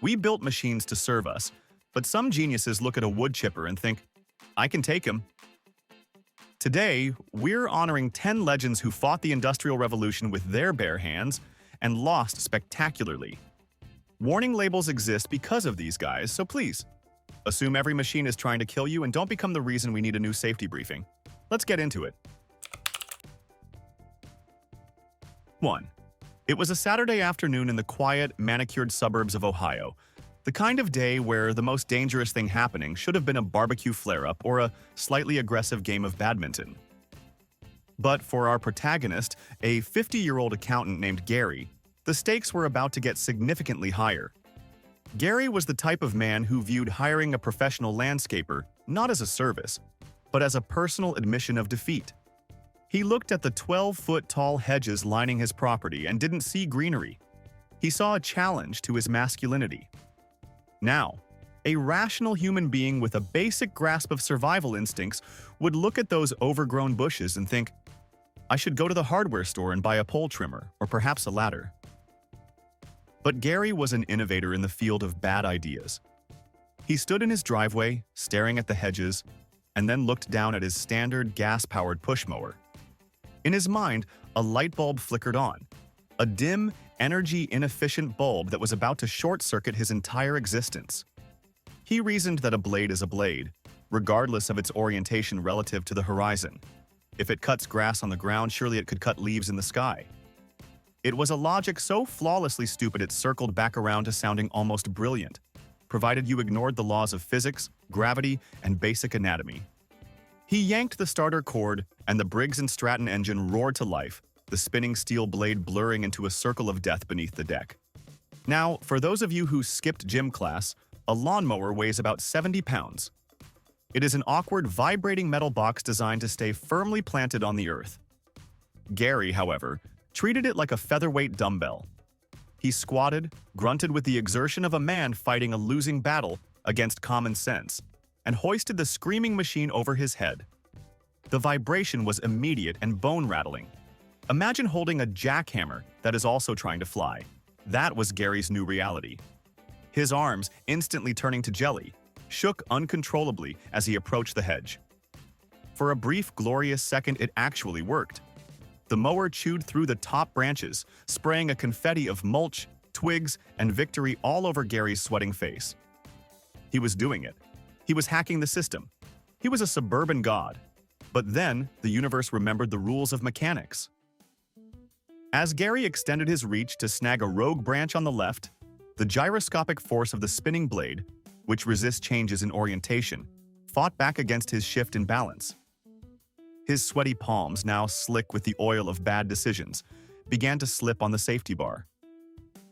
We built machines to serve us, but some geniuses look at a wood chipper and think, I can take him. Today, we're honoring 10 legends who fought the Industrial Revolution with their bare hands and lost spectacularly. Warning labels exist because of these guys, so please, assume every machine is trying to kill you and don't become the reason we need a new safety briefing. Let's get into it. 1. It was a Saturday afternoon in the quiet, manicured suburbs of Ohio, the kind of day where the most dangerous thing happening should have been a barbecue flare-up or a slightly aggressive game of badminton. But for our protagonist, a 50-year-old accountant named Gary, the stakes were about to get significantly higher. Gary was the type of man who viewed hiring a professional landscaper not as a service, but as a personal admission of defeat. He looked at the 12-foot-tall hedges lining his property and didn't see greenery. He saw a challenge to his masculinity. Now, a rational human being with a basic grasp of survival instincts would look at those overgrown bushes and think, I should go to the hardware store and buy a pole trimmer, or perhaps a ladder. But Gary was an innovator in the field of bad ideas. He stood in his driveway, staring at the hedges, and then looked down at his standard gas-powered push mower. In his mind, a light bulb flickered on, a dim, energy-inefficient bulb that was about to short-circuit his entire existence. He reasoned that a blade is a blade, regardless of its orientation relative to the horizon. If it cuts grass on the ground, surely it could cut leaves in the sky. It was a logic so flawlessly stupid it circled back around to sounding almost brilliant, provided you ignored the laws of physics, gravity, and basic anatomy. He yanked the starter cord, and the Briggs & Stratton engine roared to life, the spinning steel blade blurring into a circle of death beneath the deck. Now, for those of you who skipped gym class, a lawnmower weighs about 70 pounds. It is an awkward, vibrating metal box designed to stay firmly planted on the earth. Gary, however, treated it like a featherweight dumbbell. He squatted, grunted with the exertion of a man fighting a losing battle against common sense, and hoisted the screaming machine over his head. The vibration was immediate and bone-rattling. Imagine holding a jackhammer that is also trying to fly. That was Gary's new reality. His arms, instantly turning to jelly, shook uncontrollably as he approached the hedge. For a brief, glorious second, it actually worked. The mower chewed through the top branches, spraying a confetti of mulch, twigs, and victory all over Gary's sweating face. He was doing it. He was hacking the system. He was a suburban god. But then, the universe remembered the rules of mechanics. As Gary extended his reach to snag a rogue branch on the left, the gyroscopic force of the spinning blade, which resists changes in orientation, fought back against his shift in balance. His sweaty palms, now slick with the oil of bad decisions, began to slip on the safety bar.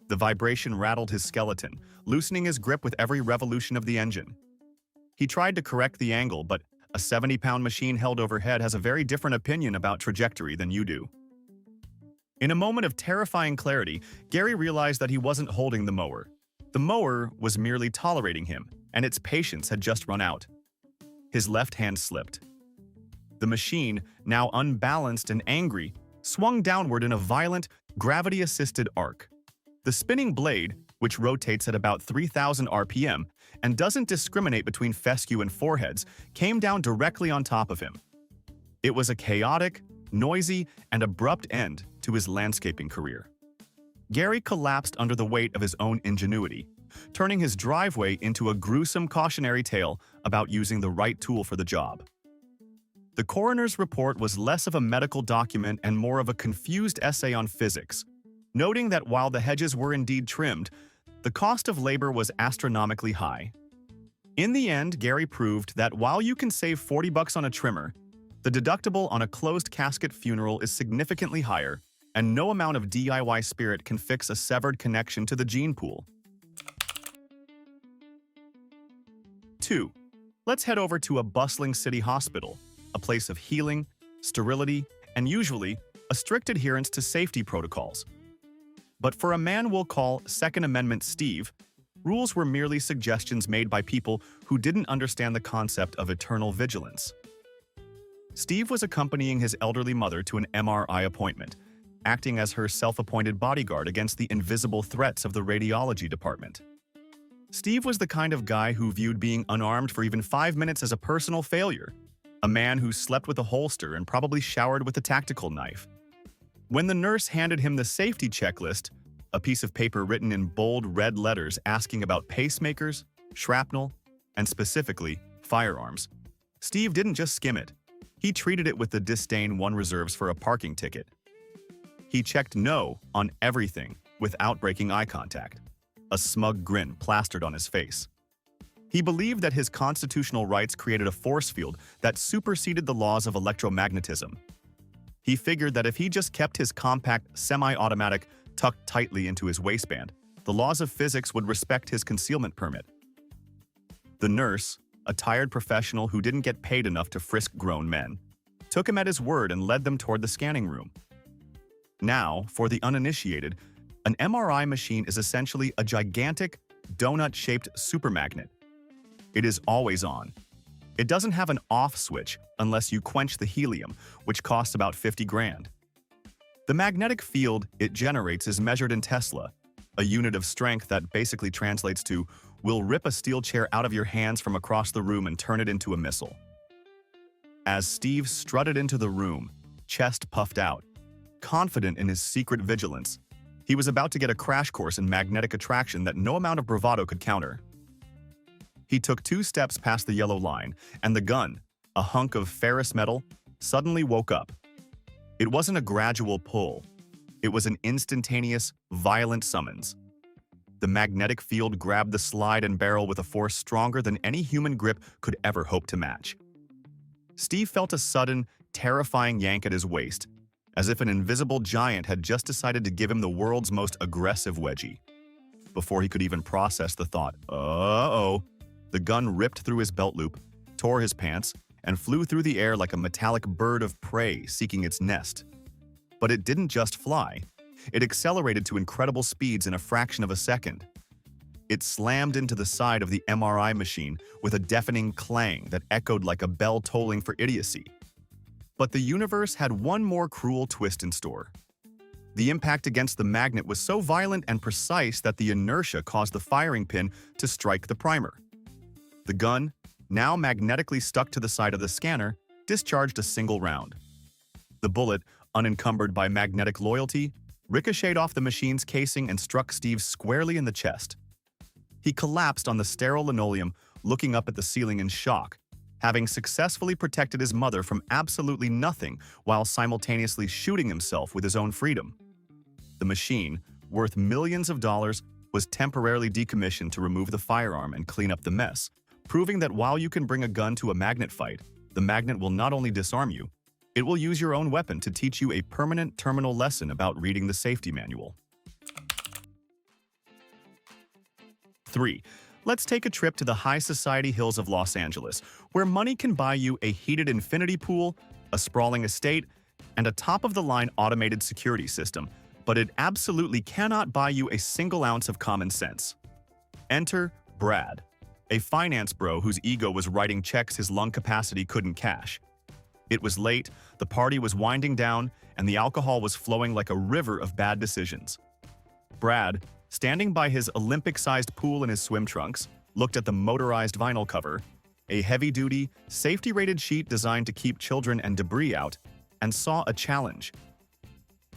The vibration rattled his skeleton, loosening his grip with every revolution of the engine. He tried to correct the angle, but a 70-pound machine held overhead has a very different opinion about trajectory than you do. In a moment of terrifying clarity, Gary realized that he wasn't holding the mower. The mower was merely tolerating him, and its patience had just run out. His left hand slipped. The machine, now unbalanced and angry, swung downward in a violent, gravity-assisted arc. The spinning blade, which rotates at about 3,000 RPM and doesn't discriminate between fescue and foreheads, came down directly on top of him. It was a chaotic, noisy, and abrupt end to his landscaping career. Gary collapsed under the weight of his own ingenuity, turning his driveway into a gruesome cautionary tale about using the right tool for the job. The coroner's report was less of a medical document and more of a confused essay on physics, noting that while the hedges were indeed trimmed, the cost of labor was astronomically high. In the end, Gary proved that while you can save $40 on a trimmer, the deductible on a closed casket funeral is significantly higher, and no amount of DIY spirit can fix a severed connection to the gene pool. 2. Let's head over to a bustling city hospital, a place of healing, sterility, and usually a strict adherence to safety protocols. But for a man we'll call Second Amendment Steve, rules were merely suggestions made by people who didn't understand the concept of eternal vigilance. Steve was accompanying his elderly mother to an MRI appointment, acting as her self-appointed bodyguard against the invisible threats of the radiology department. Steve was the kind of guy who viewed being unarmed for even 5 minutes as a personal failure. A man who slept with a holster and probably showered with a tactical knife. When the nurse handed him the safety checklist, a piece of paper written in bold red letters asking about pacemakers, shrapnel, and specifically, firearms, Steve didn't just skim it. He treated it with the disdain one reserves for a parking ticket. He checked no on everything without breaking eye contact, a smug grin plastered on his face. He believed that his constitutional rights created a force field that superseded the laws of electromagnetism. He figured that if he just kept his compact, semi-automatic tucked tightly into his waistband, the laws of physics would respect his concealment permit. The nurse, a tired professional who didn't get paid enough to frisk grown men, took him at his word and led them toward the scanning room. Now, for the uninitiated, an MRI machine is essentially a gigantic, donut-shaped supermagnet. It is always on. It doesn't have an off switch unless you quench the helium, which costs about 50 grand. The magnetic field it generates is measured in Tesla, a unit of strength that basically translates to, "We'll rip a steel chair out of your hands from across the room and turn it into a missile." As Steve strutted into the room, chest puffed out, confident in his secret vigilance, he was about to get a crash course in magnetic attraction that no amount of bravado could counter. He took 2 steps past the yellow line, and the gun, a hunk of ferrous metal, suddenly woke up. It wasn't a gradual pull. It was an instantaneous, violent summons. The magnetic field grabbed the slide and barrel with a force stronger than any human grip could ever hope to match. Steve felt a sudden, terrifying yank at his waist, as if an invisible giant had just decided to give him the world's most aggressive wedgie. Before he could even process the thought, "Uh-oh," the gun ripped through his belt loop, tore his pants, and flew through the air like a metallic bird of prey seeking its nest. But it didn't just fly. It accelerated to incredible speeds in a fraction of a second. It slammed into the side of the MRI machine with a deafening clang that echoed like a bell tolling for idiocy. But the universe had one more cruel twist in store. The impact against the magnet was so violent and precise that the inertia caused the firing pin to strike the primer. The gun, now magnetically stuck to the side of the scanner, discharged a single round. The bullet, unencumbered by magnetic loyalty, ricocheted off the machine's casing and struck Steve squarely in the chest. He collapsed on the sterile linoleum, looking up at the ceiling in shock, having successfully protected his mother from absolutely nothing while simultaneously shooting himself with his own freedom. The machine, worth millions of dollars, was temporarily decommissioned to remove the firearm and clean up the mess, proving that while you can bring a gun to a magnet fight, the magnet will not only disarm you, it will use your own weapon to teach you a permanent terminal lesson about reading the safety manual. 3. Let's take a trip to the high society hills of Los Angeles, where money can buy you a heated infinity pool, a sprawling estate, and a top-of-the-line automated security system, but it absolutely cannot buy you a single ounce of common sense. Enter Brad, a finance bro whose ego was writing checks his lung capacity couldn't cash. It was late, the party was winding down, and the alcohol was flowing like a river of bad decisions. Brad, standing by his Olympic-sized pool in his swim trunks, looked at the motorized vinyl cover, a heavy-duty, safety-rated sheet designed to keep children and debris out, and saw a challenge.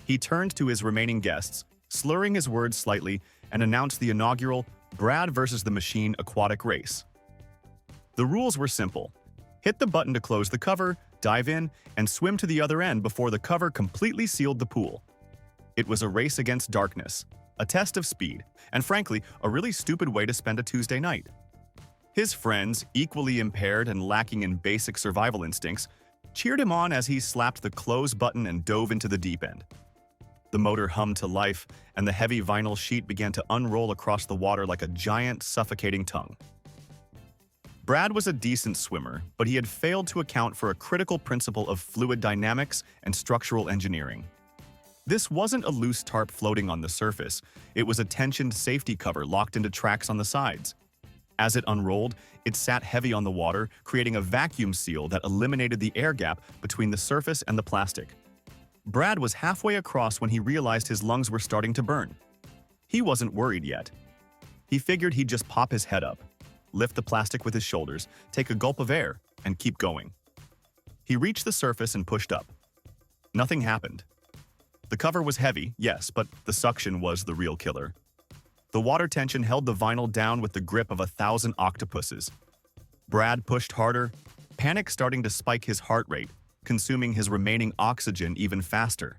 He turned to his remaining guests, slurring his words slightly, and announced the inaugural Brad versus the Machine aquatic race. The rules were simple. Hit the button to close the cover, dive in, and swim to the other end before the cover completely sealed the pool. It was a race against darkness, a test of speed, and frankly, a really stupid way to spend a Tuesday night. His friends, equally impaired and lacking in basic survival instincts, cheered him on as he slapped the close button and dove into the deep end. The motor hummed to life, and the heavy vinyl sheet began to unroll across the water like a giant, suffocating tongue. Brad was a decent swimmer, but he had failed to account for a critical principle of fluid dynamics and structural engineering. This wasn't a loose tarp floating on the surface, it was a tensioned safety cover locked into tracks on the sides. As it unrolled, it sat heavy on the water, creating a vacuum seal that eliminated the air gap between the surface and the plastic. Brad was halfway across when he realized his lungs were starting to burn. He wasn't worried yet. He figured he'd just pop his head up, lift the plastic with his shoulders, take a gulp of air, and keep going. He reached the surface and pushed up. Nothing happened. The cover was heavy, yes, but the suction was the real killer. The water tension held the vinyl down with the grip of 1,000 octopuses. Brad pushed harder, panic starting to spike his heart rate, consuming his remaining oxygen even faster.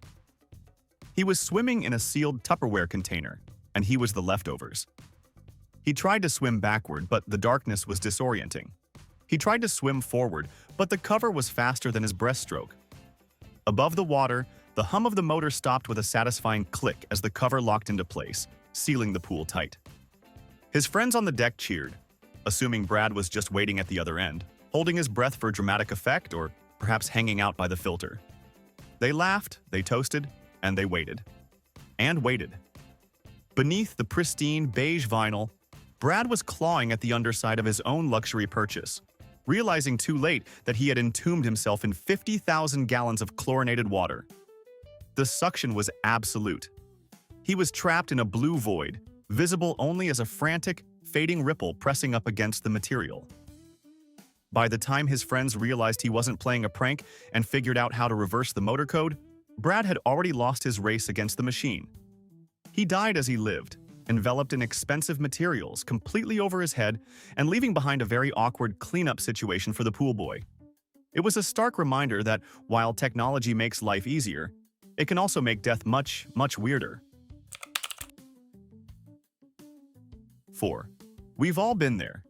He was swimming in a sealed Tupperware container, and he was the leftovers. He tried to swim backward, but the darkness was disorienting. He tried to swim forward, but the cover was faster than his breaststroke. Above the water, the hum of the motor stopped with a satisfying click as the cover locked into place, sealing the pool tight. His friends on the deck cheered, assuming Brad was just waiting at the other end, holding his breath for dramatic effect or perhaps hanging out by the filter. They laughed, they toasted, and they waited. And waited. Beneath the pristine beige vinyl, Brad was clawing at the underside of his own luxury purchase, realizing too late that he had entombed himself in 50,000 gallons of chlorinated water. The suction was absolute. He was trapped in a blue void, visible only as a frantic, fading ripple pressing up against the material. By the time his friends realized he wasn't playing a prank and figured out how to reverse the motor code, Brad had already lost his race against the machine. He died as he lived, enveloped in expensive materials completely over his head and leaving behind a very awkward cleanup situation for the pool boy. It was a stark reminder that while technology makes life easier, it can also make death much, much weirder. 4. We've all been there.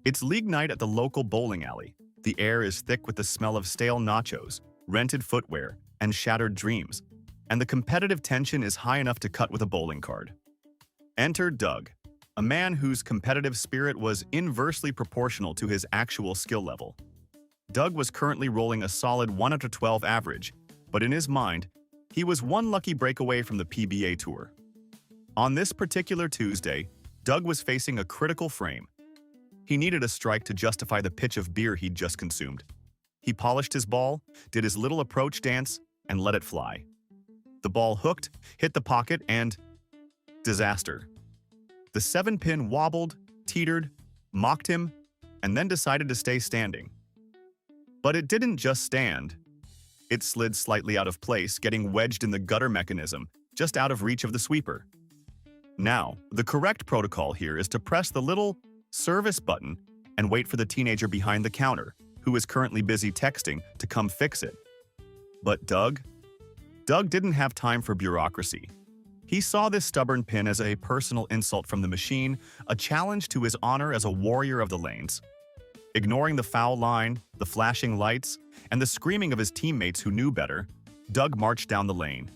It's league night at the local bowling alley. The air is thick with the smell of stale nachos, rented footwear, and shattered dreams, and the competitive tension is high enough to cut with a bowling card. Enter Doug, a man whose competitive spirit was inversely proportional to his actual skill level. Doug was currently rolling a solid 1 out of 12 average, but in his mind, he was one lucky break away from the PBA Tour. On this particular Tuesday, Doug was facing a critical frame. He needed a strike to justify the pitch of beer he'd just consumed. He polished his ball, did his little approach dance, and let it fly. The ball hooked, hit the pocket, and… disaster. The 7-pin wobbled, teetered, mocked him, and then decided to stay standing. But it didn't just stand. It slid slightly out of place, getting wedged in the gutter mechanism, just out of reach of the sweeper. Now, the correct protocol here is to press the little service button and wait for the teenager behind the counter, who is currently busy texting, to come fix it. But Doug didn't have time for bureaucracy. He saw this stubborn pin as a personal insult from the machine, a challenge to his honor as a warrior of the lanes. Ignoring the foul line, the flashing lights, and the screaming of his teammates who knew better, Doug marched down the lane.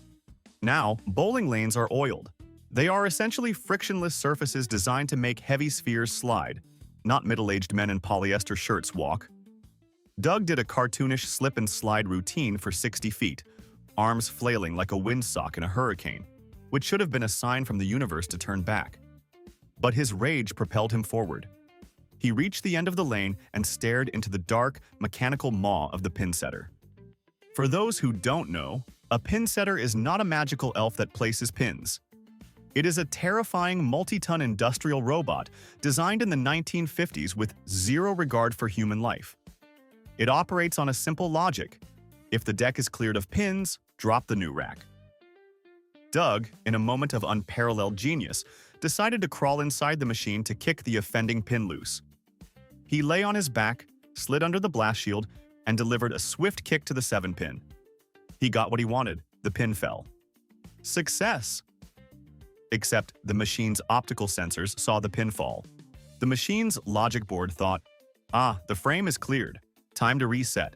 Now, bowling lanes are oiled. They are essentially frictionless surfaces designed to make heavy spheres slide, not middle-aged men in polyester shirts walk. Doug did a cartoonish slip-and-slide routine for 60 feet, arms flailing like a windsock in a hurricane, which should have been a sign from the universe to turn back. But his rage propelled him forward. He reached the end of the lane and stared into the dark, mechanical maw of the pinsetter. For those who don't know, a pinsetter is not a magical elf that places pins. It is a terrifying multi-ton industrial robot designed in the 1950s with zero regard for human life. It operates on a simple logic. If the deck is cleared of pins, drop the new rack. Doug, in a moment of unparalleled genius, decided to crawl inside the machine to kick the offending pin loose. He lay on his back, slid under the blast shield, and delivered a swift kick to the 7-pin. He got what he wanted. The pin fell. Success! Except the machine's optical sensors saw the pin fall. The machine's logic board thought, the frame is cleared. Time to reset.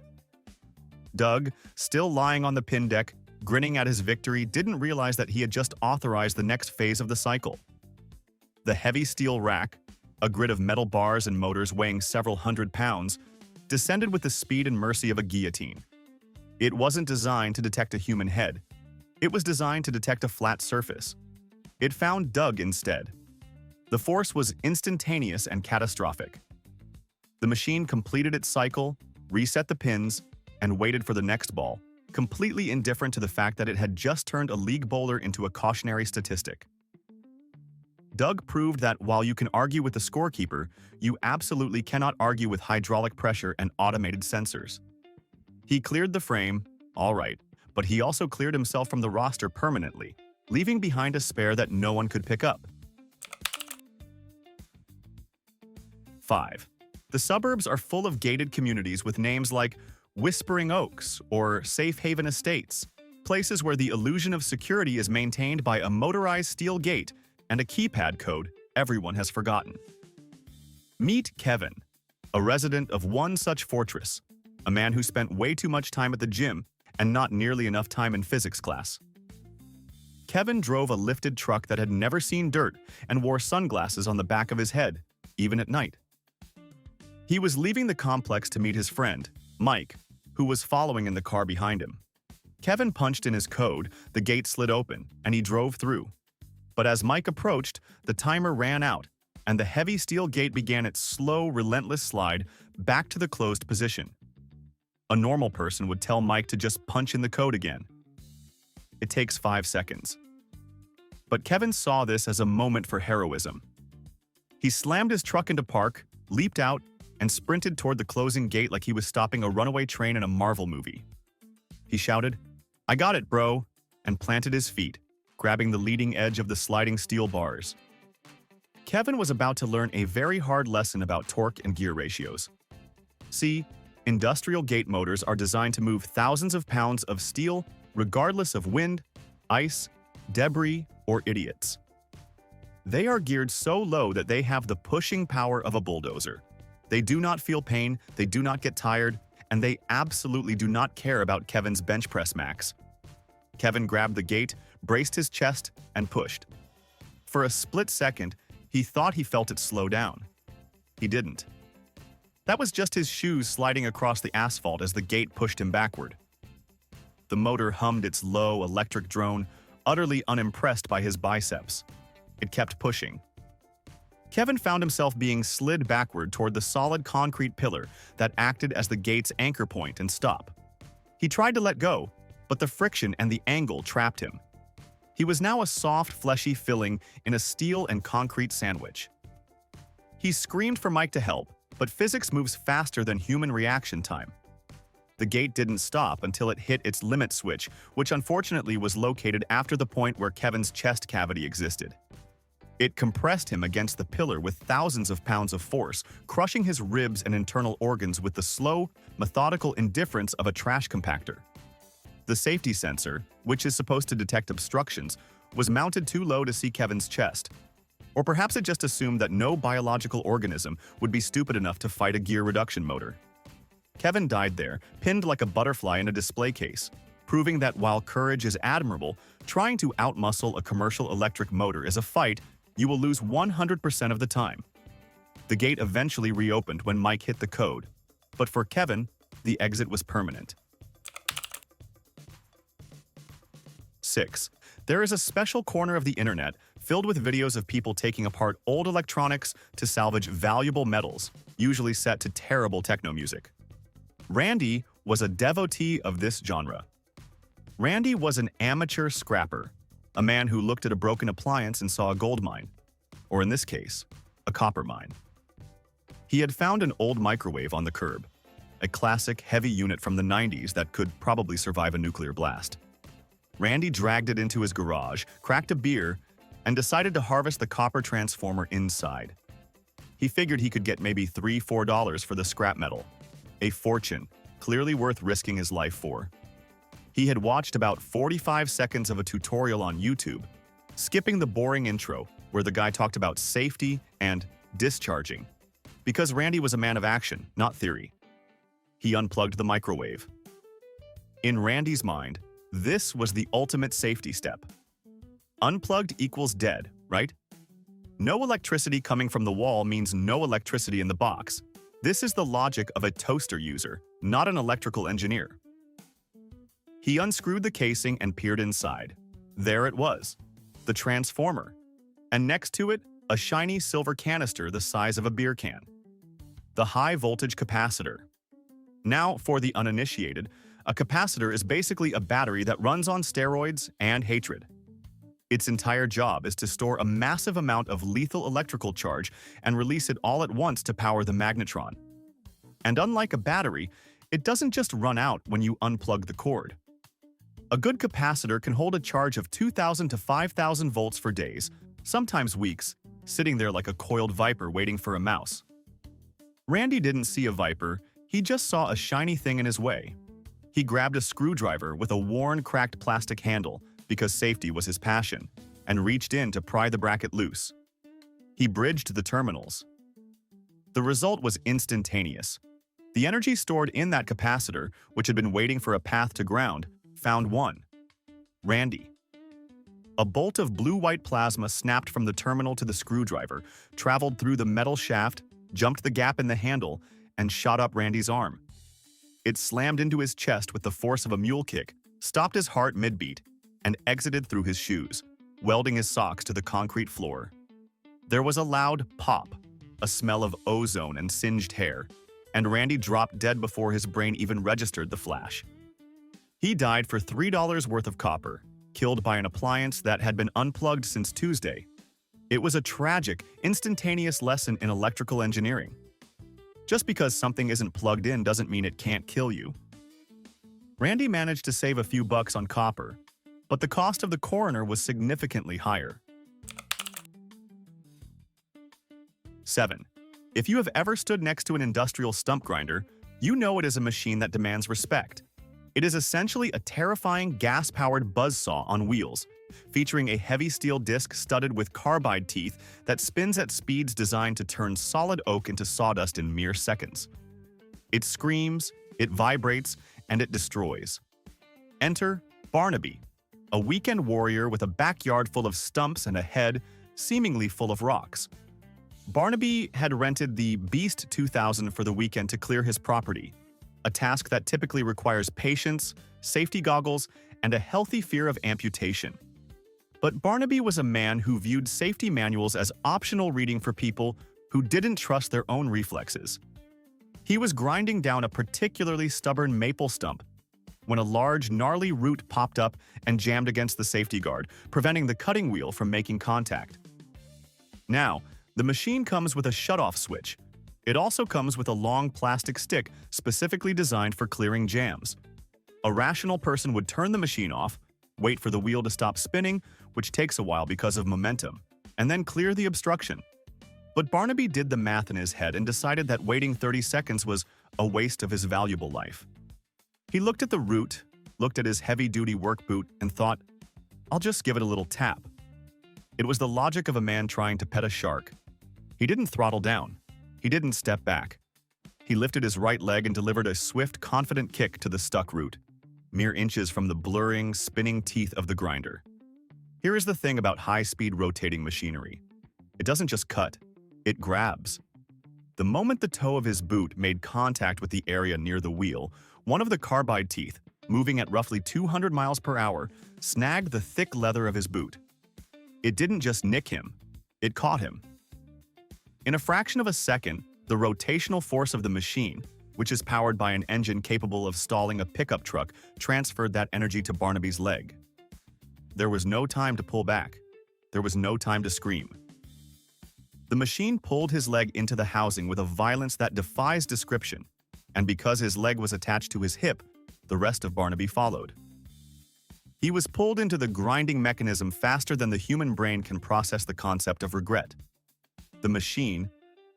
Doug, still lying on the pin deck, grinning at his victory, didn't realize that he had just authorized the next phase of the cycle. The heavy steel rack, a grid of metal bars and motors weighing several hundred pounds, descended with the speed and mercy of a guillotine. It wasn't designed to detect a human head. It was designed to detect a flat surface. It found Doug instead. The force was instantaneous and catastrophic. The machine completed its cycle, reset the pins, and waited for the next ball, completely indifferent to the fact that it had just turned a league bowler into a cautionary statistic. Doug proved that while you can argue with the scorekeeper, you absolutely cannot argue with hydraulic pressure and automated sensors. He cleared the frame, all right, but he also cleared himself from the roster permanently, leaving behind a spare that no one could pick up. 5. The suburbs are full of gated communities with names like Whispering Oaks or Safe Haven Estates, places where the illusion of security is maintained by a motorized steel gate and a keypad code everyone has forgotten. Meet Kevin, a resident of one such fortress, a man who spent way too much time at the gym and not nearly enough time in physics class. Kevin drove a lifted truck that had never seen dirt and wore sunglasses on the back of his head, even at night. He was leaving the complex to meet his friend, Mike, who was following in the car behind him. Kevin punched in his code, the gate slid open, and he drove through. But as Mike approached, the timer ran out, and the heavy steel gate began its slow, relentless slide back to the closed position. A normal person would tell Mike to just punch in the code again. It takes 5 seconds. But Kevin saw this as a moment for heroism. He slammed his truck into park, leaped out, and sprinted toward the closing gate like he was stopping a runaway train in a Marvel movie. He shouted, "I got it, bro," and planted his feet, grabbing the leading edge of the sliding steel bars. Kevin was about to learn a very hard lesson about torque and gear ratios. See, industrial gate motors are designed to move thousands of pounds of steel regardless of wind, ice, debris, or idiots. They are geared so low that they have the pushing power of a bulldozer. They do not feel pain, they do not get tired, and they absolutely do not care about Kevin's bench press max. Kevin grabbed the gate, braced his chest, and pushed. For a split second, he thought he felt it slow down. He didn't. That was just his shoes sliding across the asphalt as the gate pushed him backward. The motor hummed its low, electric drone, utterly unimpressed by his biceps. It kept pushing. Kevin found himself being slid backward toward the solid concrete pillar that acted as the gate's anchor point and stop. He tried to let go, but the friction and the angle trapped him. He was now a soft, fleshy filling in a steel and concrete sandwich. He screamed for Mike to help, but physics moves faster than human reaction time. The gate didn't stop until it hit its limit switch, which unfortunately was located after the point where Kevin's chest cavity existed. It compressed him against the pillar with thousands of pounds of force, crushing his ribs and internal organs with the slow, methodical indifference of a trash compactor. The safety sensor, which is supposed to detect obstructions, was mounted too low to see Kevin's chest. Or perhaps it just assumed that no biological organism would be stupid enough to fight a gear reduction motor. Kevin died there, pinned like a butterfly in a display case, proving that while courage is admirable, trying to outmuscle a commercial electric motor is a fight you will lose 100% of the time. The gate eventually reopened when Mike hit the code, but for Kevin, the exit was permanent. 6. There is a special corner of the internet filled with videos of people taking apart old electronics to salvage valuable metals, usually set to terrible techno music. Randy was a devotee of this genre. Randy was an amateur scrapper, a man who looked at a broken appliance and saw a gold mine, or in this case, a copper mine. He had found an old microwave on the curb, a classic heavy unit from the 90s that could probably survive a nuclear blast. Randy dragged it into his garage, cracked a beer, and decided to harvest the copper transformer inside. He figured he could get maybe $3–4 for the scrap metal, a fortune, clearly worth risking his life for. He had watched about 45 seconds of a tutorial on YouTube, skipping the boring intro where the guy talked about safety and discharging, because Randy was a man of action, not theory. He unplugged the microwave. In Randy's mind, this was the ultimate safety step. Unplugged equals dead, right? No electricity coming from the wall means no electricity in the box. This is the logic of a toaster user, not an electrical engineer. He unscrewed the casing and peered inside. There it was, the transformer, and next to it, a shiny silver canister the size of a beer can. The high-voltage capacitor. Now, for the uninitiated, a capacitor is basically a battery that runs on steroids and hatred. Its entire job is to store a massive amount of lethal electrical charge and release it all at once to power the magnetron. And unlike a battery, it doesn't just run out when you unplug the cord. A good capacitor can hold a charge of 2,000 to 5,000 volts for days, sometimes weeks, sitting there like a coiled viper waiting for a mouse. Randy didn't see a viper, he just saw a shiny thing in his way. He grabbed a screwdriver with a worn, cracked plastic handle, because safety was his passion, and reached in to pry the bracket loose. He bridged the terminals. The result was instantaneous. The energy stored in that capacitor, which had been waiting for a path to ground, found one: Randy. A bolt of blue-white plasma snapped from the terminal to the screwdriver, traveled through the metal shaft, jumped the gap in the handle, and shot up Randy's arm. It slammed into his chest with the force of a mule kick, stopped his heart mid-beat, and exited through his shoes, welding his socks to the concrete floor. There was a loud pop, a smell of ozone and singed hair, and Randy dropped dead before his brain even registered the flash. He died for $3 worth of copper, killed by an appliance that had been unplugged since Tuesday. It was a tragic, instantaneous lesson in electrical engineering. Just because something isn't plugged in doesn't mean it can't kill you. Randy managed to save a few bucks on copper, but the cost of the coroner was significantly higher. 7. If you have ever stood next to an industrial stump grinder, you know it is a machine that demands respect. It is essentially a terrifying gas-powered buzzsaw on wheels, featuring a heavy steel disc studded with carbide teeth that spins at speeds designed to turn solid oak into sawdust in mere seconds. It screams, it vibrates, and it destroys. Enter Barnaby, a weekend warrior with a backyard full of stumps and a head seemingly full of rocks. Barnaby had rented the Beast 2000 for the weekend to clear his property, a task that typically requires patience, safety goggles, and a healthy fear of amputation. But Barnaby was a man who viewed safety manuals as optional reading for people who didn't trust their own reflexes. He was grinding down a particularly stubborn maple stump when a large, gnarly root popped up and jammed against the safety guard, preventing the cutting wheel from making contact. Now, the machine comes with a shutoff switch. It also comes with a long plastic stick specifically designed for clearing jams. A rational person would turn the machine off, wait for the wheel to stop spinning, which takes a while because of momentum, and then clear the obstruction. But Barnaby did the math in his head and decided that waiting 30 seconds was a waste of his valuable life. He looked at the root, looked at his heavy-duty work boot, and thought, "I'll just give it a little tap." It was the logic of a man trying to pet a shark. He didn't throttle down. He didn't step back. He lifted his right leg and delivered a swift, confident kick to the stuck root, mere inches from the blurring, spinning teeth of the grinder. Here is the thing about high-speed rotating machinery. It doesn't just cut, it grabs. The moment the toe of his boot made contact with the area near the wheel, one of the carbide teeth, moving at roughly 200 miles per hour, snagged the thick leather of his boot. It didn't just nick him, it caught him. In a fraction of a second, the rotational force of the machine, which is powered by an engine capable of stalling a pickup truck, transferred that energy to Barnaby's leg. There was no time to pull back. There was no time to scream. The machine pulled his leg into the housing with a violence that defies description, and because his leg was attached to his hip, the rest of Barnaby followed. He was pulled into the grinding mechanism faster than the human brain can process the concept of regret. The machine,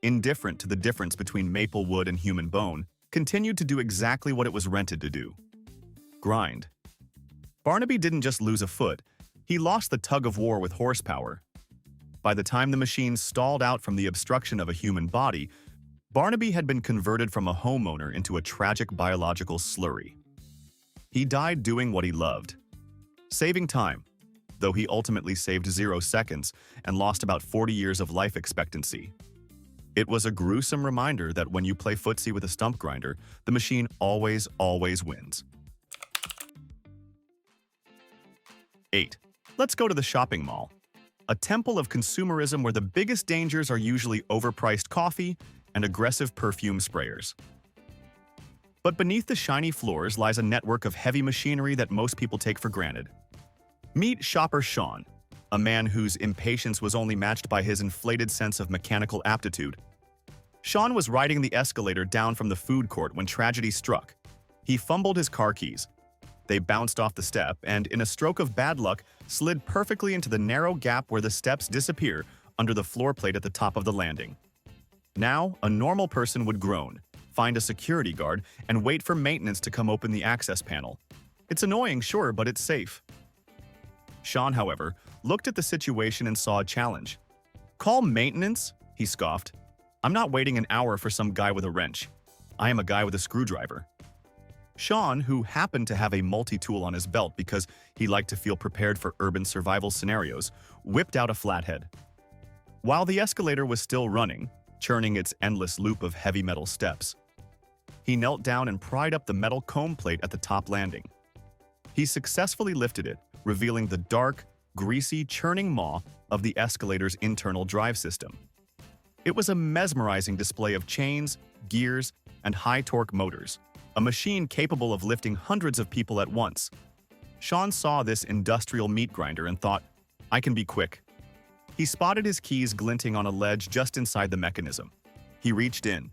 indifferent to the difference between maple wood and human bone, continued to do exactly what it was rented to do: grind. Barnaby didn't just lose a foot, he lost the tug-of-war with horsepower. By the time the machine stalled out from the obstruction of a human body, Barnaby had been converted from a homeowner into a tragic biological slurry. He died doing what he loved, saving time, though he ultimately saved 0 seconds and lost about 40 years of life expectancy. It was a gruesome reminder that when you play footsie with a stump grinder, the machine always wins. 8. Let's go to the shopping mall. A temple of consumerism where the biggest dangers are usually overpriced coffee and aggressive perfume sprayers. But beneath the shiny floors lies a network of heavy machinery that most people take for granted. Meet shopper Shawn, a man whose impatience was only matched by his inflated sense of mechanical aptitude. Shawn was riding the escalator down from the food court when tragedy struck. He fumbled his car keys. They bounced off the step and, in a stroke of bad luck, slid perfectly into the narrow gap where the steps disappear under the floor plate at the top of the landing. Now, a normal person would groan, find a security guard, and wait for maintenance to come open the access panel. It's annoying, sure, but it's safe. Shawn, however, looked at the situation and saw a challenge. "Call maintenance?" he scoffed. "I'm not waiting an hour for some guy with a wrench. I am a guy with a screwdriver." Shawn, who happened to have a multi-tool on his belt because he liked to feel prepared for urban survival scenarios, whipped out a flathead. While the escalator was still running, churning its endless loop of heavy metal steps, he knelt down and pried up the metal comb plate at the top landing. He successfully lifted it, revealing the dark, greasy, churning maw of the escalator's internal drive system. It was a mesmerizing display of chains, gears, and high-torque motors, a machine capable of lifting hundreds of people at once. Shawn saw this industrial meat grinder and thought, "I can be quick." He spotted his keys glinting on a ledge just inside the mechanism. He reached in.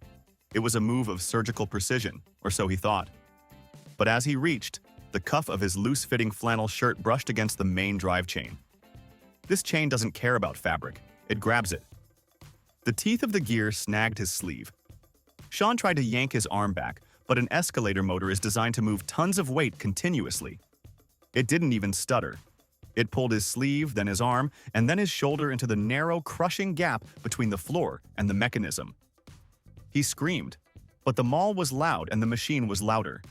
It was a move of surgical precision, or so he thought. But as he reached, the cuff of his loose-fitting flannel shirt brushed against the main drive chain. This chain doesn't care about fabric. It grabs it. The teeth of the gear snagged his sleeve. Shawn tried to yank his arm back, but an escalator motor is designed to move tons of weight continuously. It didn't even stutter. It pulled his sleeve, then his arm, and then his shoulder into the narrow, crushing gap between the floor and the mechanism. He screamed, but the maul was loud and the machine was louder.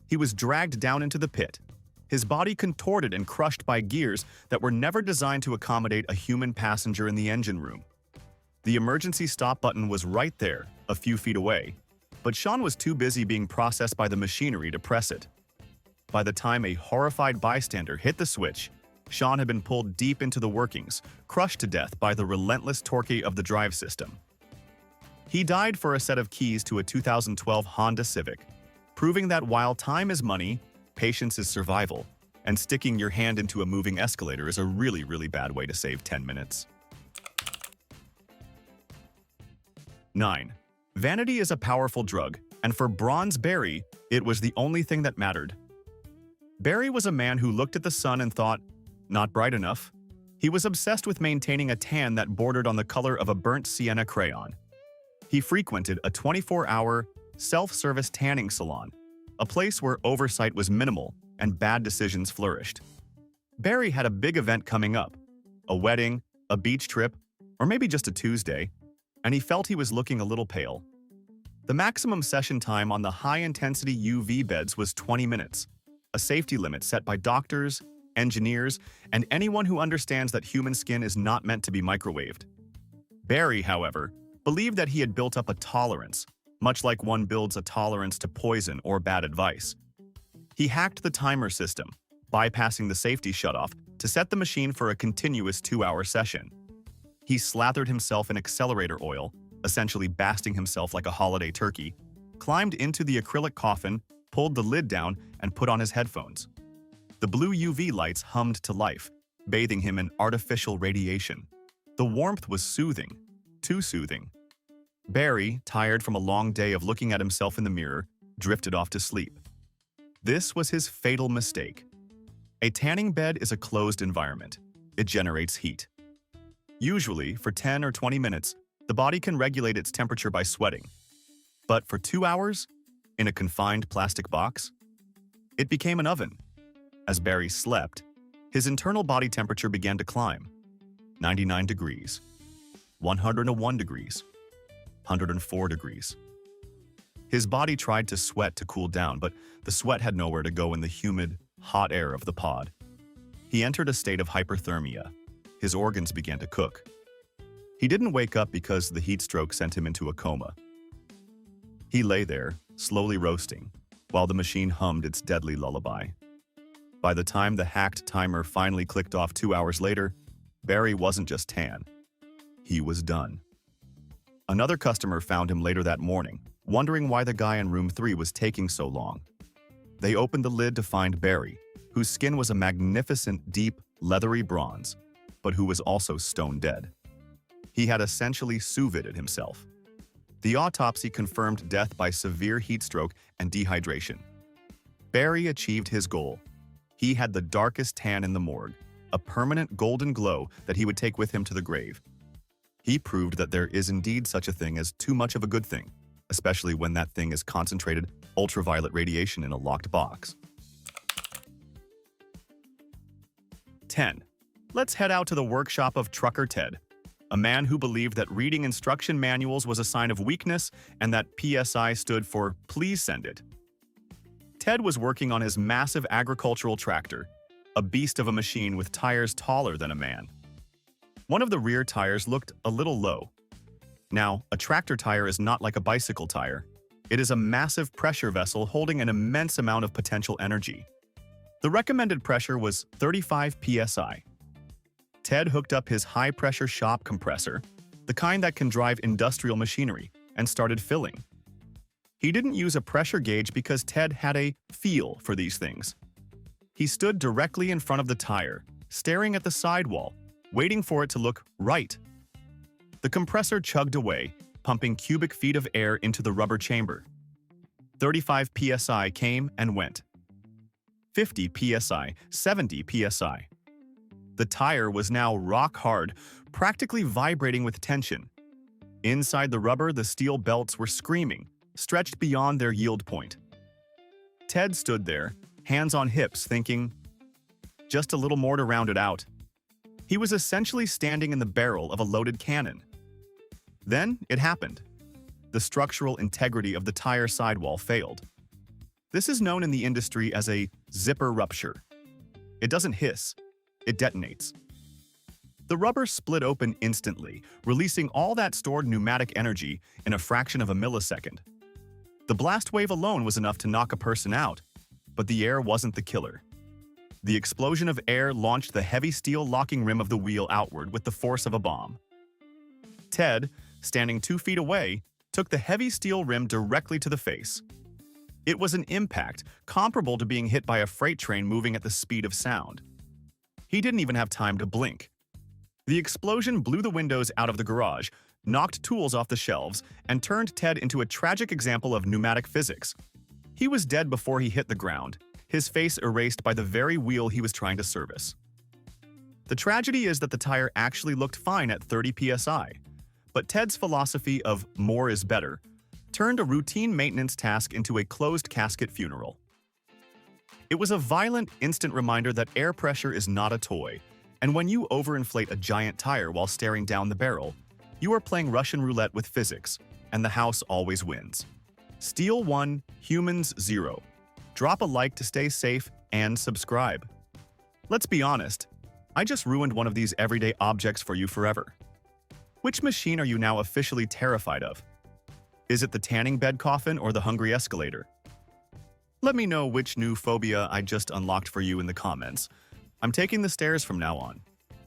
He was dragged down into the pit, his body contorted and crushed by gears that were never designed to accommodate a human passenger in the engine room. The emergency stop button was right there, a few feet away, but Shawn was too busy being processed by the machinery to press it. By the time a horrified bystander hit the switch, Shawn had been pulled deep into the workings, crushed to death by the relentless torque of the drive system. He died for a set of keys to a 2012 Honda Civic, proving that while time is money, patience is survival, and sticking your hand into a moving escalator is a really, really bad way to save 10 minutes. 9. Vanity is a powerful drug, and for Bronze Barry, it was the only thing that mattered. Barry was a man who looked at the sun and thought, "Not bright enough." He was obsessed with maintaining a tan that bordered on the color of a burnt sienna crayon. He frequented a 24-hour, self-service tanning salon, a place where oversight was minimal and bad decisions flourished. Barry had a big event coming up, a wedding, a beach trip, or maybe just a Tuesday, and he felt he was looking a little pale. The maximum session time on the high-intensity UV beds was 20 minutes, a safety limit set by doctors, engineers, and anyone who understands that human skin is not meant to be microwaved. Barry, however, believed that he had built up a tolerance, much like one builds a tolerance to poison or bad advice. He hacked the timer system, bypassing the safety shutoff, to set the machine for a continuous 2-hour session. He slathered himself in accelerator oil, essentially basting himself like a holiday turkey, climbed into the acrylic coffin, pulled the lid down, and put on his headphones. The blue UV lights hummed to life, bathing him in artificial radiation. The warmth was soothing, too soothing. Barry, tired from a long day of looking at himself in the mirror, drifted off to sleep. This was his fatal mistake. A tanning bed is a closed environment. It generates heat. Usually, for 10 or 20 minutes, the body can regulate its temperature by sweating. But for 2 hours, in a confined plastic box, it became an oven. As Barry slept, his internal body temperature began to climb. 99 degrees, 101 degrees, 104 degrees. His body tried to sweat to cool down, but the sweat had nowhere to go in the humid, hot air of the pod. He entered a state of hyperthermia. His organs began to cook. He didn't wake up because the heat stroke sent him into a coma. He lay there, slowly roasting, while the machine hummed its deadly lullaby. By the time the hacked timer finally clicked off 2 hours later, Barry wasn't just tan. He was done. Another customer found him later that morning, wondering why the guy in room 3 was taking so long. They opened the lid to find Barry, whose skin was a magnificent, deep, leathery bronze. but who was also stone dead. He had essentially sous-vided himself. The autopsy confirmed death by severe heat stroke and dehydration. Barry achieved his goal. He had the darkest tan in the morgue, a permanent golden glow that he would take with him to the grave. He proved that there is indeed such a thing as too much of a good thing, especially when that thing is concentrated ultraviolet radiation in a locked box. 10. Let's head out to the workshop of Trucker Ted, a man who believed that reading instruction manuals was a sign of weakness and that PSI stood for please send it. Ted was working on his massive agricultural tractor, a beast of a machine with tires taller than a man. One of the rear tires looked a little low. Now, a tractor tire is not like a bicycle tire. It is a massive pressure vessel holding an immense amount of potential energy. The recommended pressure was 35 psi. Ted hooked up his high-pressure shop compressor, the kind that can drive industrial machinery, and started filling. He didn't use a pressure gauge because Ted had a feel for these things. He stood directly in front of the tire, staring at the sidewall, waiting for it to look right. The compressor chugged away, pumping cubic feet of air into the rubber chamber. 35 psi came and went. 50 psi, 70 psi. The tire was now rock hard, practically vibrating with tension. Inside the rubber, the steel belts were screaming, stretched beyond their yield point. Ted stood there, hands on hips, thinking, just a little more to round it out. He was essentially standing in the barrel of a loaded cannon. Then it happened. The structural integrity of the tire sidewall failed. This is known in the industry as a zipper rupture. It doesn't hiss, it detonates. The rubber split open instantly, releasing all that stored pneumatic energy in a fraction of a millisecond. The blast wave alone was enough to knock a person out, but the air wasn't the killer. The explosion of air launched the heavy steel locking rim of the wheel outward with the force of a bomb. Ted, standing 2 feet away, took the heavy steel rim directly to the face. It was an impact comparable to being hit by a freight train moving at the speed of sound. He didn't even have time to blink. The explosion blew the windows out of the garage, knocked tools off the shelves, and turned Ted into a tragic example of pneumatic physics. He was dead before he hit the ground, his face erased by the very wheel he was trying to service. The tragedy is that the tire actually looked fine at 30 psi, but Ted's philosophy of more is better turned a routine maintenance task into a closed casket funeral. It was a violent, instant reminder that air pressure is not a toy, and when you overinflate a giant tire while staring down the barrel, you are playing Russian roulette with physics, and the house always wins. Steel 1, humans 0. Drop a like to stay safe and subscribe. Let's be honest, I just ruined one of these everyday objects for you forever. Which machine are you now officially terrified of? Is it the tanning bed coffin or the hungry escalator? Let me know which new phobia I just unlocked for you in the comments. I'm taking the stairs from now on.